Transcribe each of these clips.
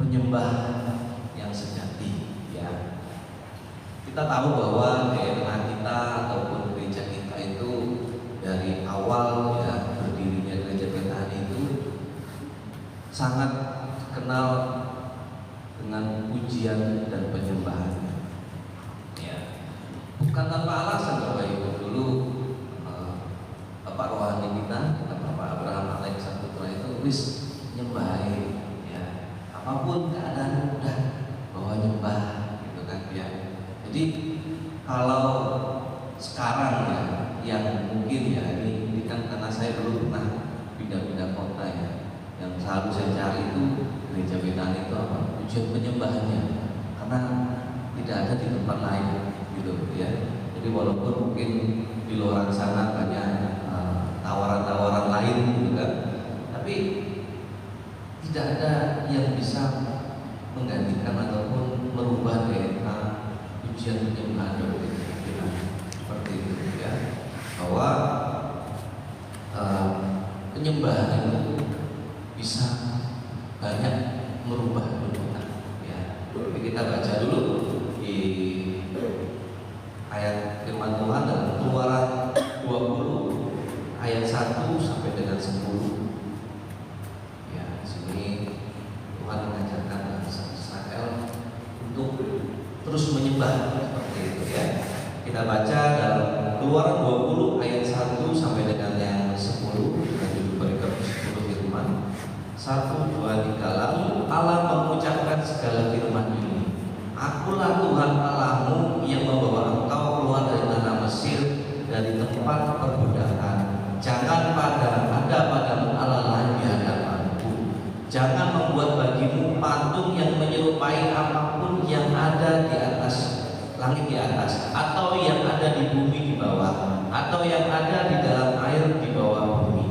penyembah yang sejati, ya. Kita tahu bahwa daerah kita ataupun gereja kita itu dari awal ya berdirinya gereja Betani itu sangat kenal dengan pujian dan penyembahan. Ya. Bukan tanpa alasan Bapak Ibu, dulu Bapak rohani kita Bapak Abraham Alex Saputra itu wis nyembahin, ya. Apapun keadaan udah bawa nyembah, gitu kan ya. Jadi kalau sekarang ya, yang mungkin ya ini kan karena saya dulu pernah pindah-pindah kota ya, yang selalu saya cari itu gereja Betani itu apa? Pujian penyembahannya, karena tidak ada di tempat lain, gitu ya. Jadi walaupun mungkin di luar sana banyak tawaran-tawaran lain, gitu kan, tapi tidak ada yang bisa menggantikan ataupun merubah DNA pujian penyembahan seperti itu ya, bahwa penyembahan itu bisa banyak merubah hidup ya. Jadi kita baca dulu di ayat firman Tuhan dalam Keluaran 20 ayat 1 sampai dengan 10 ya. Di sini Tuhan mengajarkan bangsa Israel untuk terus menyembah seperti itu ya. Kita baca dalam Keluaran 20 ayat 1 sampai dengan yang 10, dan judul perikop 10 firman 1, 2, 3. Lalu Allah mengucapkan segala firman ini, Akulah Tuhan Allahmu yang membawa engkau keluar dari tanah Mesir, dari tempat perbudakan. Jangan ada padamu Allah lain di hadapanku. Jangan membuat bagimu patung yang menyerupai apapun yang ada di atas langit di atas, atau yang ada di bumi di bawah, atau yang ada di dalam air di bawah bumi.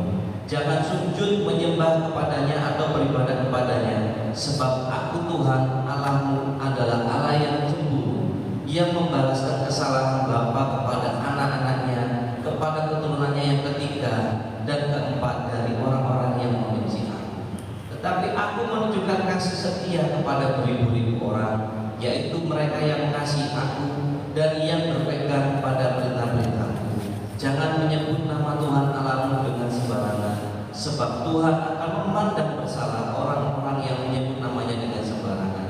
Jangan sujud menyembah kepadanya atau beribadah kepadanya, sebab Aku Tuhan Allahmu adalah Allah yang cemburu, yang membalaskan kesalahan bapa kepada anak-anaknya, kepada keturunannya yang ketiga dan keempat dari orang-orang yang membenci Aku. Tetapi Aku menunjukkan kasih setia kepada beribu-ribu orang, yaitu mereka yang mengasihi Aku dan yang berpegang pada perintah-perintah-Ku. Jangan menyebut nama Tuhan Allahmu dengan sembarangan, sebab Tuhan akan memandang bersalah orang-orang yang menyebut namanya dengan sembarangan.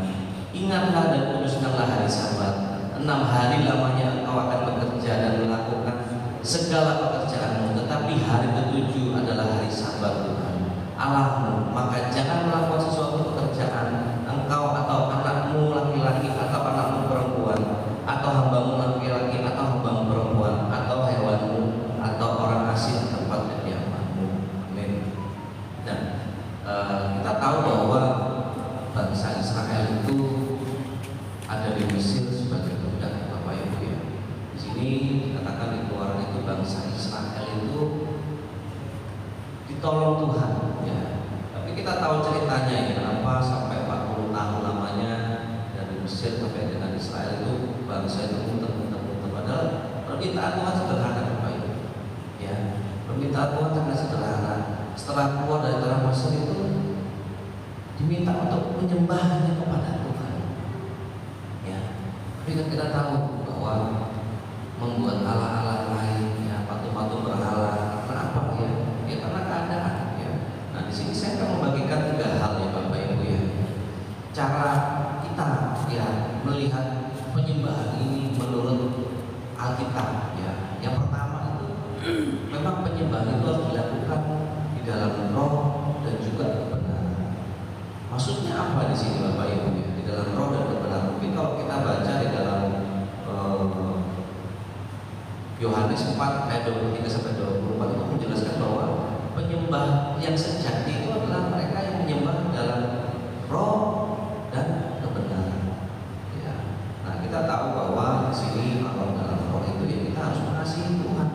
Ingatlah dan kuduskanlah hari Sabat. 6 hari lamanya engkau akan bekerja dan melakukan segala pekerjaanmu, tetapi hari ke-7 adalah hari Sabat Tuhan Allahmu. Maka jangan melakukan sesuatu pekerjaan, engkau atau anakmu laki-laki atau anakmu perempuan, atau hambamu laki-laki atau hambamu perempuan, atau hewanmu atau orang asing di tempat kediamanmu. Amin. Dan kita tahu bahwa bangsa Israel itu ada di Mesir sebagai budak, Bapak Ibu ya. Di sini dikatakan di Keluaran itu bangsa Israel itu ditolong Tuhan ya. Tapi kita tahu ceritanya ya, kenapa sampai 40 tahun lamanya dari Mesir sampai dengan Israel itu bangsa itu muter-muter. Padahal permintaan Tuhan sederhana Bapak Ibu ya. Permintaan Tuhan sangat sederhana. Setelah keluar dari tanah Mesir itu diminta untuk menyembah hanya kepada Tuhan ya. Tapi kan kita tahu bahwa membuat Allah-Allah lain ya, patung-patung berhala, karena apa ya? Ya karena keadaan ya. Nah di sini saya akan membagikan 3 hal ya Bapak Ibu ya, cara kita ya melihat penyembahan ini menurut Alkitab ya. Yang pertama itu memang penyembahan itu harus dilakukan di dalam roh dan juga kebenaran. Maksudnya apa di sini Bapak Ibu ya? Di dalam roh dan kebenaran. Mungkin kalau kita baca di dalam Yohanes 4 ayat 23 sampai 24 itu menjelaskan bahwa penyembah yang sejati itu adalah mereka yang menyembah dalam roh dan kebenaran. Ya. Nah kita tahu bahwa di sini kalau dalam roh itu ya kita harus mengasihi Tuhan.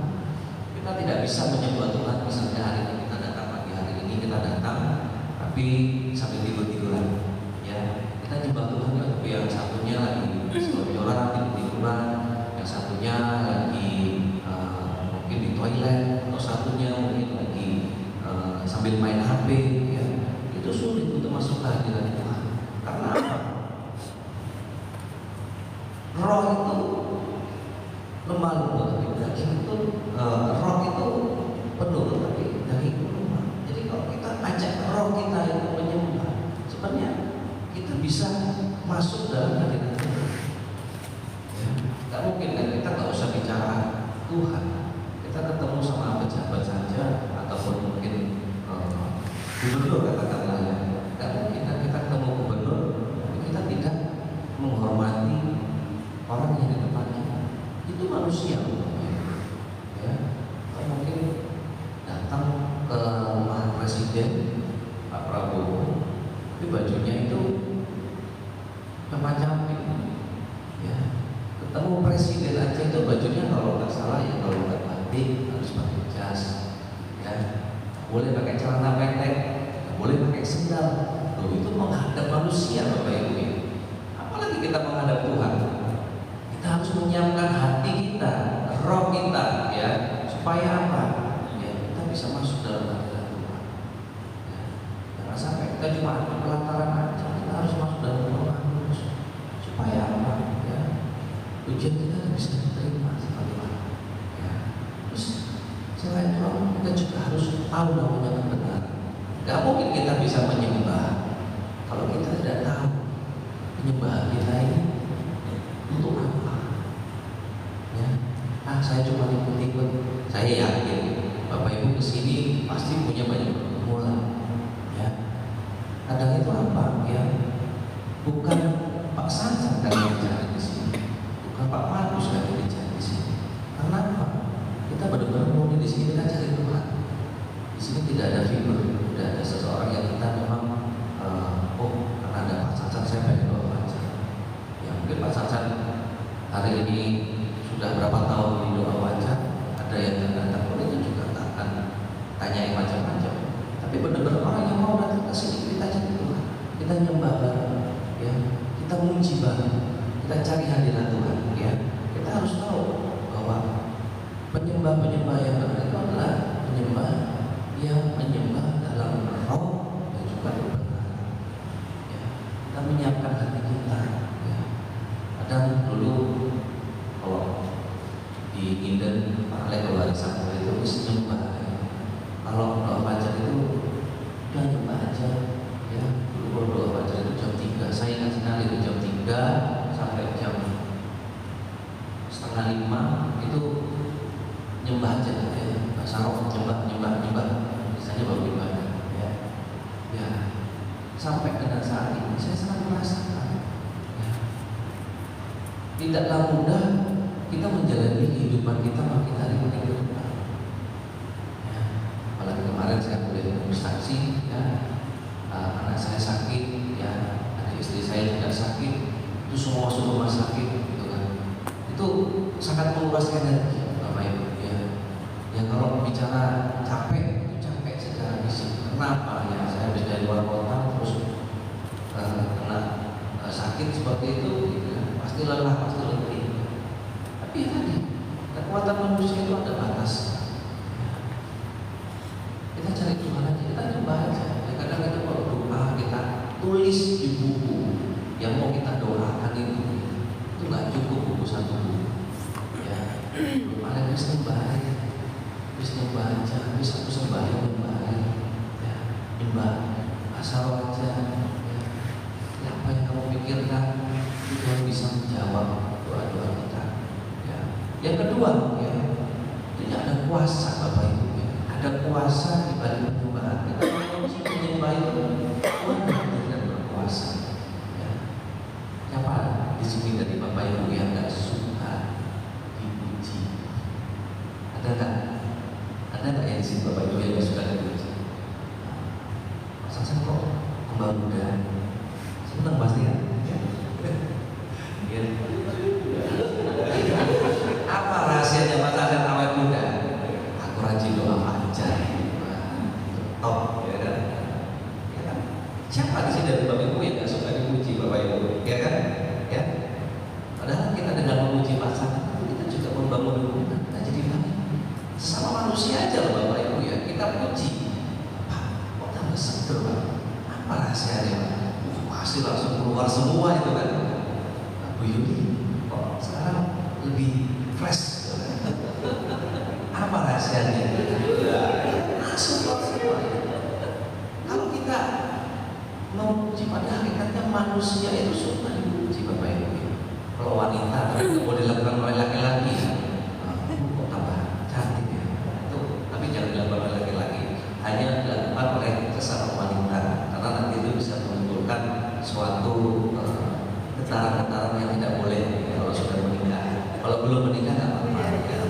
Kita tidak bisa menyembah Tuhan misalnya hari ini kita datang, pagi hari ini kita datang, tapi sambil tidur-tiduran. Ya kita nyembah Tuhan ya, tapi yang satunya lagi selonjoran, tidur-tiduran, yang satunya lagi mungkin di toilet, atau satunya mungkin lagi sambil main HP ya. Itu sulit untuk masuk ke hadirat Tuhan. Karena Roh itu lemah lembut, tapi daging itu roh itu penuh, tapi daging itu lemah. Jadi kalau kita ajak roh kita itu menyembah, sebenarnya kita bisa masuk dalam hadirat Tuhan. Ya, nggak mungkin kan kita nggak usah bicara Tuhan, kita ketemu sama pejabat saja ataupun mungkin gubernur katakanlah ya, nggak mungkin kan kita ketemu gubernur kita tidak menghormati orang yang di depan kita. Itu manusia, ya. Atau mungkin datang ke rumah presiden Pak Prabowo, tapi bajunya itu macam ya. Ketemu presiden aja itu bajunya kalau nggak salah ya, kalau nggak batik harus pakai jas, ya. Boleh pakai celana pendek, boleh pakai sendal. Loh, itu menghadap manusia, Bapak Ibu. Apalagi kita menghadap Tuhan. Kita harus menyiapkan hati kita, roh kita, ya, supaya apa? Ya, kita bisa masuk dalam hadirat Tuhan. Ya, jangan sampai kita cuma ada pelataran aja, kita harus masuk dalam Roh Kudus. Supaya apa? Ya, ujian kita bisa diterima seperti mana? Ya, terus selain roh, kita juga harus tahu namanya kebenaran. Gak mungkin kita bisa menyembah kalau kita tidak tahu penyembahan kita ini untuk apa. Ya, saya cuma ikut-ikut. Saya yakin Bapak Ibu kesini pasti punya banyak pergumulan. Ya, kadang itu apa? Ya, bukan Pak Sansan kan yang bicara di sini, bukan Pak Markus kan yang bicara di sini. Karena apa? Kita benar-benar murni di sini, kita cari Tuhan. Di sini tidak ada figur, tidak ada seseorang yang kita memang karena ada Pak Sansan saya pengen bawa pacar. Ya mungkin Pak Sansan hari ini sudah berapa tahun di doa wajah, ada yang datang pun itu juga tak akan tanyain macam-macam. Tapi benar-benar orang yang mau datang ke sini kita cari Tuhan, kita nyembah bareng, ya, kita muji bareng, kita cari hadirat Tuhan, ya. Kita harus tahu bahwa penyembah-penyembah yang benar itu adalah penyembah yang menyembah dalam roh dan juga kebenaran. Ya, kita menyiapkan hati kita. Ya. Kadang dulu kalau di Inden Pak Lek Keluarga Samuel itu bisa nyembah. Ya. Kalau doa fajar itu udah nyembah aja. Ya, dulu doa fajar itu jam 3. Saya ingat sekali itu jam 3 sampai jam 4:30 itu nyembah aja. Ya. Sarok nyembah. Misalnya baru ibadah. Ya. Ya. Sampai dengan saat ini saya sangat merasakan. Ya. Tidaklah mudah kita menjalani kehidupan kita makin hari makin ke depan. Ya. Apalagi kemarin saya boleh bersaksi, ya, anak saya sakit, ya, anak istri saya juga sakit, itu semua masuk rumah sakit, gitu kan. Itu sangat menguras energi, Bapak Ibu. Ya. Ya kalau bicara capek, itu capek secara fisik. Kenapa? Ya saya habis dari luar kota terus kena sakit seperti itu, gitu kan. Pasti lelah, pasti letih. Tapi ya tadi, kekuatan manusia itu ada batas. Kita cari Tuhan aja, kita nyembah aja. Ya, kadang kita kalau doa kita tulis di buku yang mau kita doakan itu nggak cukup buku satu buku. Ya, paling bisa nyembah aja, bisa nyembah aja, bisa aku sembahyang nyembah aja. Ya, nyembah asal aja. Ya, apa yang kamu pikirkan Tuhan bisa menjawab doa-doa kita. Ya. Yang kedua, ya, tidak ada kuasa Bapak Ibu. Ya. Ada kuasa di balik penyembahan. Kita menguji menyembah itu Tuhan yang berkuasa. Ya. Siapa di sini dari Bapak Ibu yang nggak suka dipuji? Ada nggak? Ada nggak yang di sini Bapak Ibu yang nggak suka dipuji? Masa kok kembang muda? Senang pasti ya? Ya. Apa rahasianya pasangan awet muda? Aku rajin doa fajar, top, ya kan? Ya kan? Siapa di sini dari Bapak Ibu yang nggak suka dipuji Bapak Ibu? Ya kan? Ya. Padahal kita dengan memuji pasangan itu kita juga membangun hubungan, kita jadi baik. Sama manusia aja loh Bapak Ibu ya, kita puji. Pak, kok tambah seger Pak? Apa rahasianya Pak? Pasti langsung keluar semua itu kan. Bu Yudi, kok wanita, tapi nggak boleh dilakukan oleh laki-laki. Kok tambah cantik ya? Itu, tapi jangan dilakukan oleh laki-laki. Hanya dilakukan oleh sesama wanita, karena nanti itu bisa menimbulkan suatu getaran-getaran yang tidak boleh ya, kalau sudah menikah. Kalau belum menikah nggak apa-apa, ya,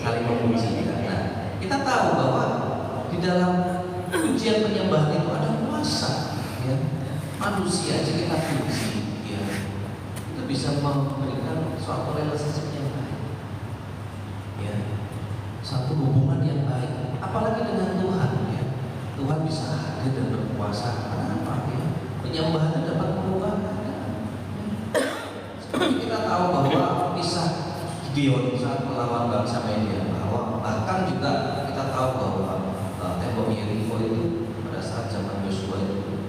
saling memuji. Nah, kita tahu bahwa di dalam pujian penyembahan itu ada kuasa, ya. Manusia aja kita puji, ya. Itu bisa memberikan suatu relasi yang baik, ya. Satu hubungan yang baik, apalagi dengan Tuhan, ya. Tuhan bisa hadir dan berkuasa. Kenapa? Ya? Penyembahan itu dapat mengubah keadaan. Seperti kita tahu bahwa kisah Gideon saat melawan bangsa Media, bahwa bahkan juga kita tahu bahwa tembok Yeriko itu pada saat zaman Yosua itu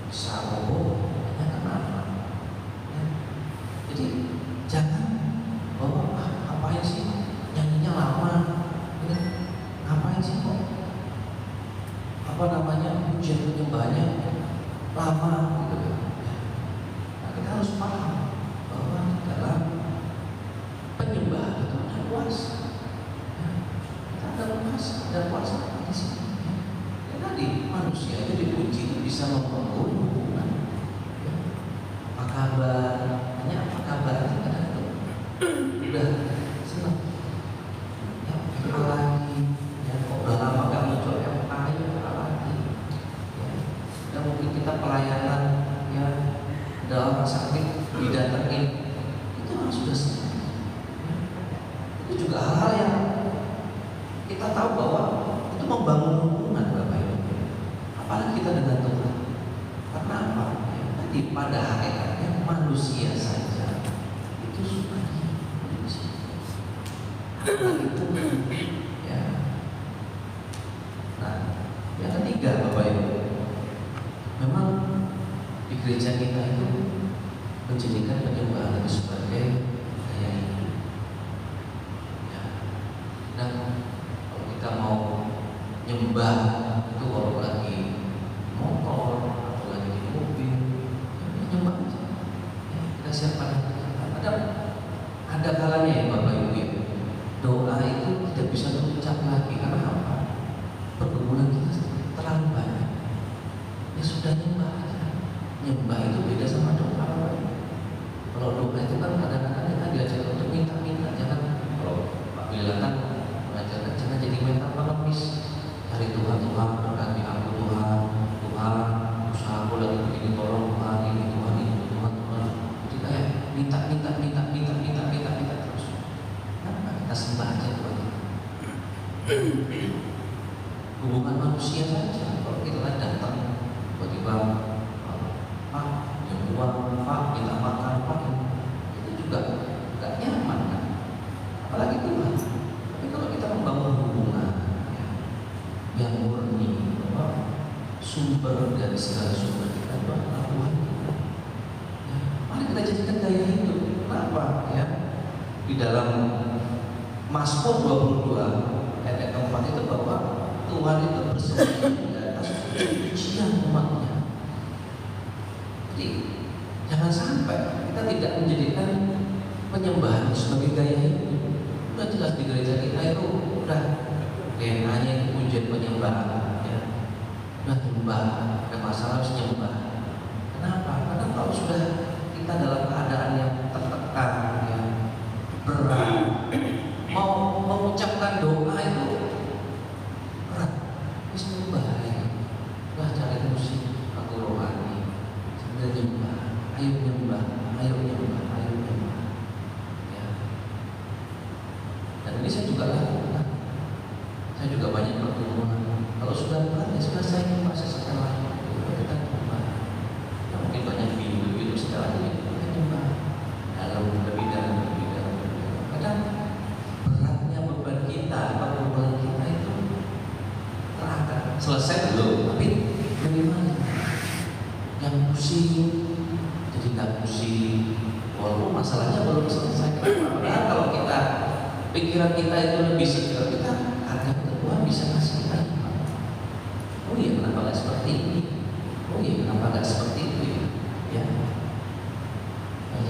bisa roboh, hanya kenapa? Ya. Jadi jangan bahwa ngapain sih nyanyinya lama, ya. Ngapain sih kok pujian penyembahannya lama gitu. Nah, kita harus paham bahwa dalam penyembahan itu ada kuasa. Kita ada kuasa, di sini. Ya, tadi manusia itu dipuji itu bisa membangun hubungan. Ya. Apa kabar? Hanya apa kabar itu kadang-kadang udah senang. Ya, apa lagi? Ya, kok udah lama gak muncul ayo lagi. Ya. Dan mungkin kita pelayanan ya ada orang sakit didatengin itu kan sudah senang. Ya. Itu juga hal-hal yang kita tahu bahwa itu membangun hubungan Bapak Ibu. Apalagi kita dengan Tuhan. Karena apa? Ya, tadi pada hakikatnya manusia saja itu suka dipuji. Apalagi Tuhan. Ya. Nah, yang ketiga Bapak Ibu, memang di gereja kita itu menjadikan penyembahan itu sebagai gaya hidup. Ya. Dan kalau kita mau nyembah itu kalau lagi motor atau lagi di mobil, ya nyembah aja. Ya, kita siapkan. Ada kalanya ya Bapak Ibu, ya, doa itu tidak bisa terucap lagi karena apa? Pergumulan kita terlalu banyak. Ya sudah nyembah aja. Nyembah itu beda sama doa. Kalau doa itu kan kadang-kadang kita diajar untuk minta-minta, jangan. Kalau Pak Bila kan mengajarkan jangan jadi mental pengemis. Cari Tuhan, Tuhan berkati aku Tuhan, Tuhan usaha aku lagi begini tolong Tuhan ini Tuhan ini Tuhan. Jadi kayak minta terus. Nah, kita sembah aja Tuhan. Hubungan manusia saja. Kalau kita datang tiba-tiba Pak, yang uang, Pak, kita makan, Pak, itu juga gak nyaman kan? Apalagi Tuhan. Tapi kalau kita membangun hubungan ya, yang murni, bahwa sumber dari segala sumber kita adalah Tuhan. Ya, mari kita jadikan gaya hidup. Kenapa? Ya, di dalam Mazmur 22 ayat 4 itu bahwa Tuhan itu bersedia di atas pujian umatnya. Jadi jangan sampai kita tidak menjadikan penyembahan sebagai gaya hidup. Udah jelas di gereja kita itu udah DNA-nya itu pujian penyembahan. Ya. Udah nyembah, ada masalah harus nyembah. Kenapa? Karena kalau sudah kita dalam keadaan yang tertekan, ya, berat, mau mengucapkan doa itu berat, bisa berbahaya. Lah cari musik lagu rohani sambil nyembah, ayo nyembah. Ya. Dan ini saya juga lakukan. Saya juga banyak pertemuan. Kalau sudah berat, ya sudah saya nyembah setelah kita nyembah. Ya, mungkin banyak video setelah ini kita nyembah dalam lebih dalam. Kadang beratnya beban kita, beban kita itu terangkat. Selesai belum? Tapi bagaimana? Yang pusing jadi nggak pusing, walaupun masalahnya belum selesai. Padahal kalau kita pikiran kita itu lebih segar, kita akan Tuhan bisa kasih lagi. Oh iya, kenapa nggak seperti ini? Oh iya, kenapa nggak seperti itu? Ya.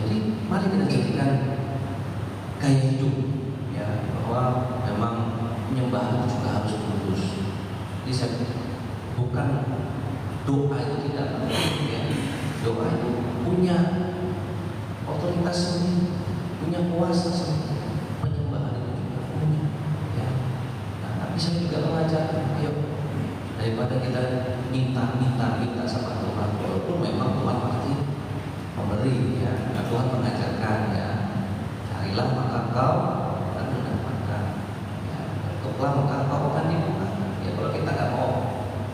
jadi mari kita jadikan gaya hidup, ya, bahwa memang penyembahan juga harus tulus. Jadi bukan doa itu tidak penting, ya. Doa itu punya otoritas sendiri, punya kuasa sendiri. Penyembahan itu juga punya, ya. Nah, tapi saya juga mengajarkan, ayo daripada kita minta sama Tuhan, walaupun memang Tuhan pasti memberi, ya. Nah, Tuhan mengajarkan, ya, carilah maka kau akan mendapatkan, ya. Ketuklah maka kau akan dibukakan. Ya, kalau kita nggak mau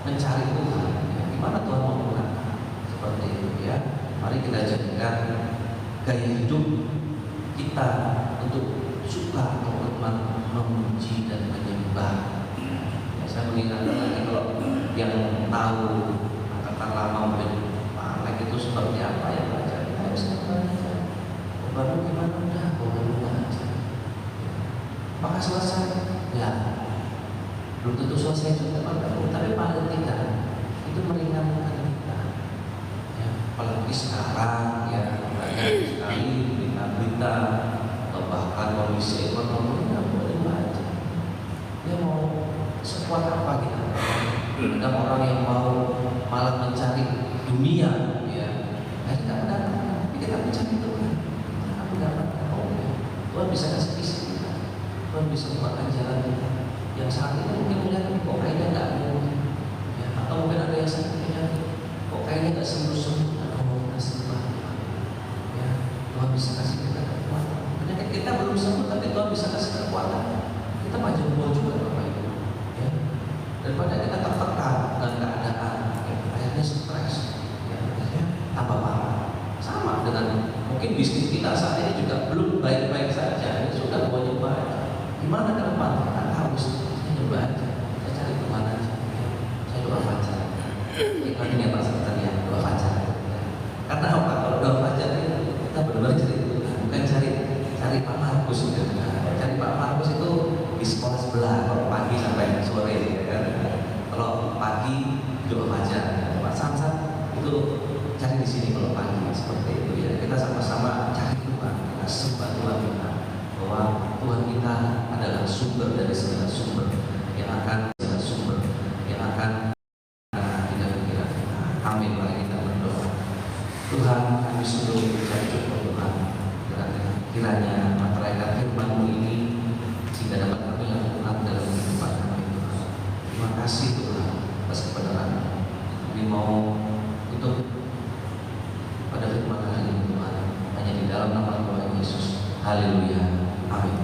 mencari Tuhan, ya, gimana Tuhan mau membukakan? Seperti itu, ya. Mari kita jadikan gaya hidup kita untuk suka teman memuji dan menyembah. Ya, saya mengingatkan lagi, kalau yang tahu angkatan lama mungkin Pak Alek itu seperti apa, ya belajar. Kita harus belajar. Baru gimana, udah baru belajar. Apakah selesai? Ya, belum tentu selesai juga, tapi paling tidak itu meringankan kita, ya. Apalagi sekarang, ya, banyak sekali berita-berita atau bahkan kondisi ekonomi nggak boleh baca. Dia mau sekuat apa kita? Ada orang yang mau malah mencari dunia, ya. Kita mendapatkan, tapi kita mencari Tuhan. Kita mendapatkan, Tuhan bisa kasih visi kita, Tuhan bisa bukakan jalan kita. Yang saat ini mungkin melihat kok kayaknya nggak mungkin, ya. Atau mungkin ada yang sakit penyakit, kok kayaknya nggak sembuh-sembuh. Kalau kita sembah, ya, Tuhan bisa kasih kita kekuatan. Penyakit kita belum sembuh, tapi Tuhan bisa kasih kekuatan. Kita panjang umur juga, Bapak Ibu, ya. Daripada kita tertekan dengan keadaan, ya, akhirnya stres, ya, akhirnya tambah parah. Sama dengan mungkin bisnis kita saat ini juga belum baik-baik saja, ini sudah mau nyoba. Gimana ke depan? Kita harus nyoba aja, saya cari Tuhan aja, ya. Saya doa pacar, iklan ini Pak Sekretariat, doa pacar, ya. Karena apa? Kalau doa pacar kita benar-benar cari Tuhan, bukan cari Pak Markus, ya. Cari Pak Markus itu di sekolah sebelah, kalau pagi sampai sore, ya kan? Kalau pagi doa pacar, ya. Pak Samsat itu cari di sini kalau pagi, seperti itu, ya. Kita sama-sama cari Tuhan, kita sembah Tuhan kita, bahwa Tuhan kita adalah sumber dari segala sumber yang akan tidak kira. Amin. Mari kita berdoa. Tuhan, kami sungguh bersyukur Tuhan, kiranya materaikan firman-Mu ini sehingga dapat kami lakukan dalam kehidupan kami, Tuhan. Terima kasih Tuhan atas kebenaran. Kami mau untuk pada firman hari ini, Tuhan, hanya di dalam nama Tuhan Yesus. Haleluya. Amin.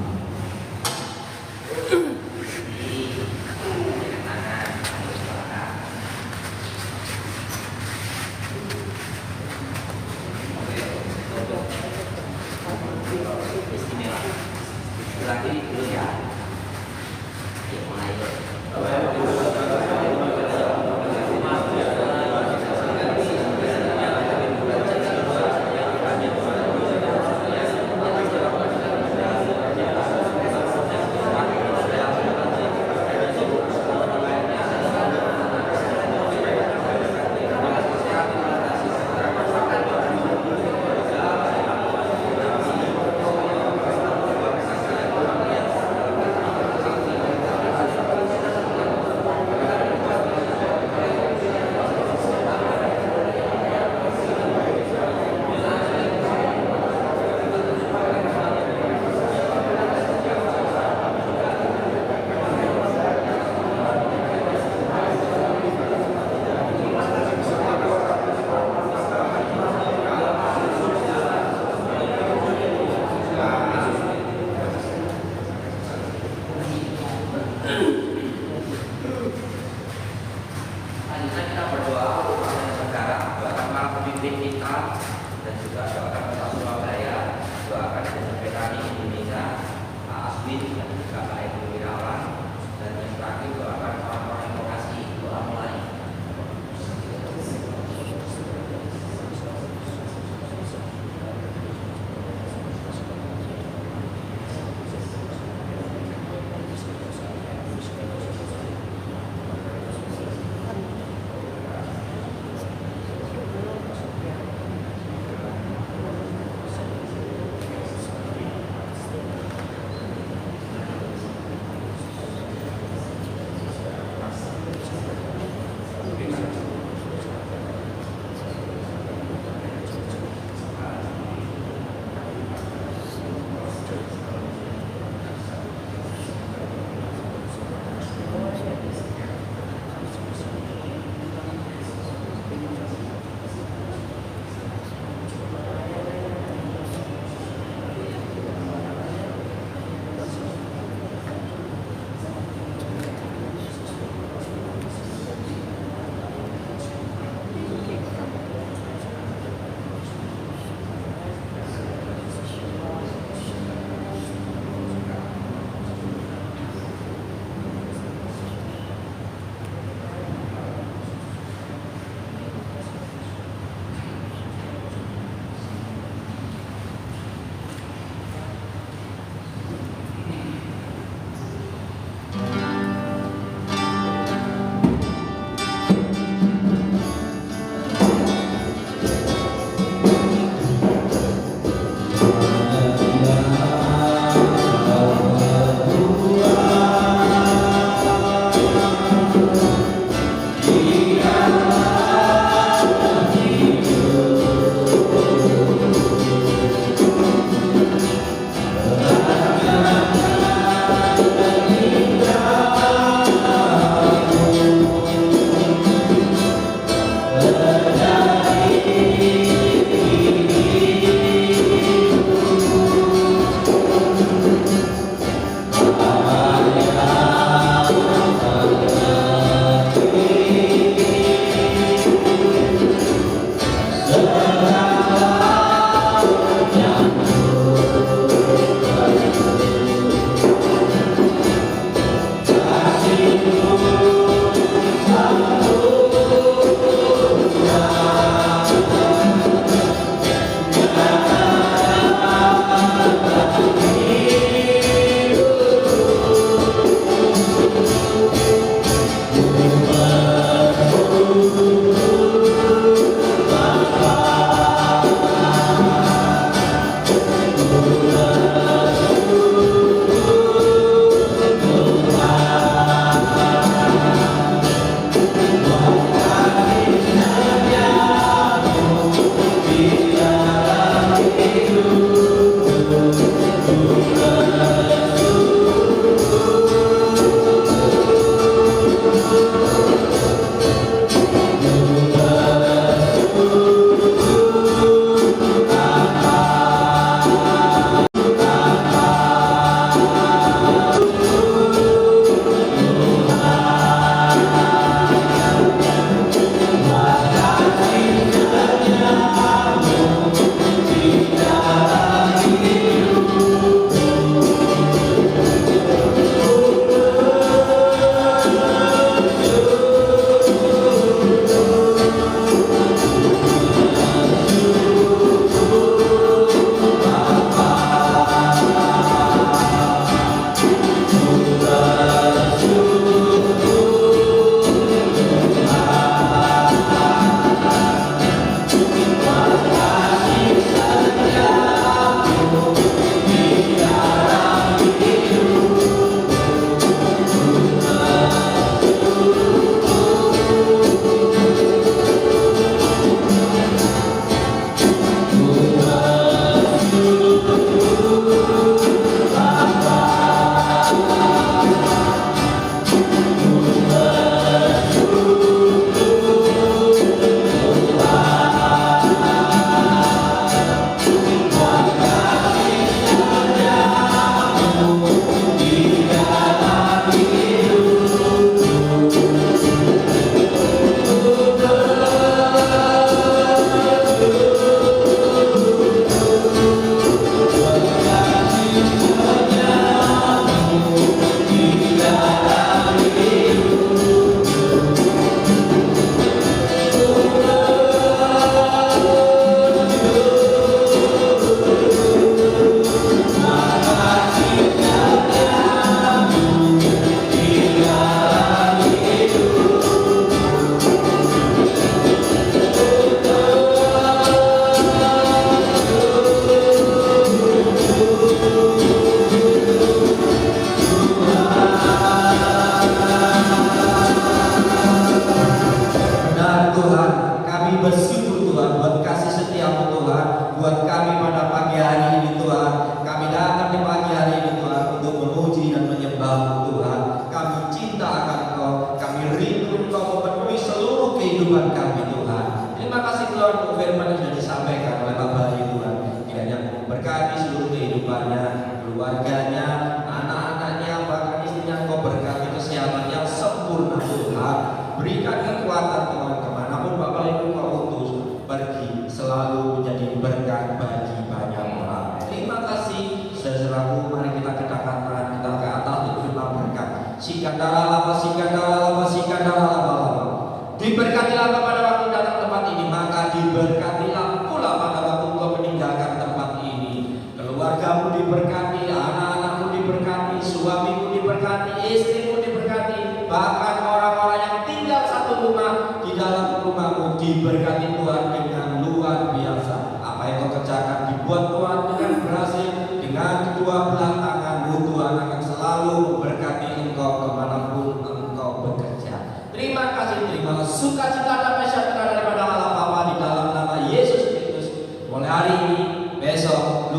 Diberkatilah kepada waktu datang tempat ini, maka diberkatilah pula pada waktu engkau meninggalkan tempat ini. Keluargamu diberkati, anak-anakmu diberkati, suamimu diberkati, istrimu diberkati, bahkan orang-orang yang tinggal satu rumah di dalam rumahmu diberkati Tuhan dengan luar biasa. Apa yang kau kerjakan dibuat Tuhan dengan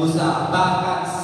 dosa, bahkan